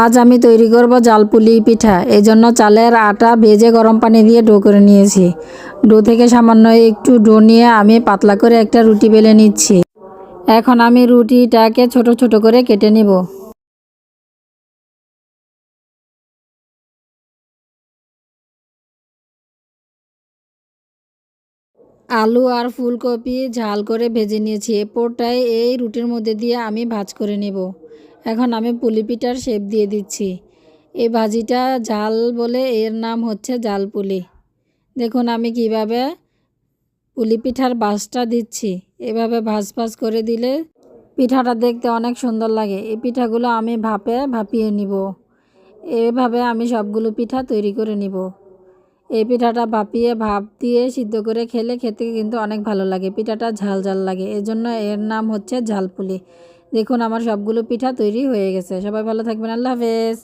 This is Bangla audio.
আজ আমি তৈরি করব জালপুলি পিঠা। এই জন্য চালের আটা ভেজে গরম পানি দিয়ে ডো করে নিয়েছি। ডো থেকে সামান্য একটু ডো নিয়ে আমি পাতলা করে একটা রুটি বেলে নিচ্ছি। এখন আমি রুটিটাকে ছোট ছোট করে কেটে নিব। আলু আর ফুলকপি ঝাল করে ভেজে নিয়েছি। এরপরটাই এই রুটির মধ্যে দিয়ে আমি ভাজ করে নেব। এখন আমি পুলি পিঠার শেপ দিয়ে দিচ্ছি। এই ভাজিটা ঝাল বলে এর নাম হচ্ছে জাল পুলি। দেখুন আমি কিভাবে পুলি পিঠার ভাজটা দিচ্ছি। এভাবে ভাজ ভাজ করে দিলে পিঠাটা দেখতে অনেক সুন্দর লাগে। এই পিঠাগুলো আমি ভাপে ভাপিয়ে নিব। এভাবে আমি সবগুলো পিঠা তৈরি করে নিব। এই পিঠাটা ভাপিয়ে ভাপ দিয়ে সিদ্ধ করে খেতে কিন্তু অনেক ভালো লাগে। পিঠাটা ঝাল ঝাল লাগে, এজন্য এর নাম হচ্ছে ঝালপুলি। দেখুন আমার সবগুলো পিঠা তৈরি হয়ে গেছে। সবাই ভালো থাকবেন। আল্লাহ হাফেজ।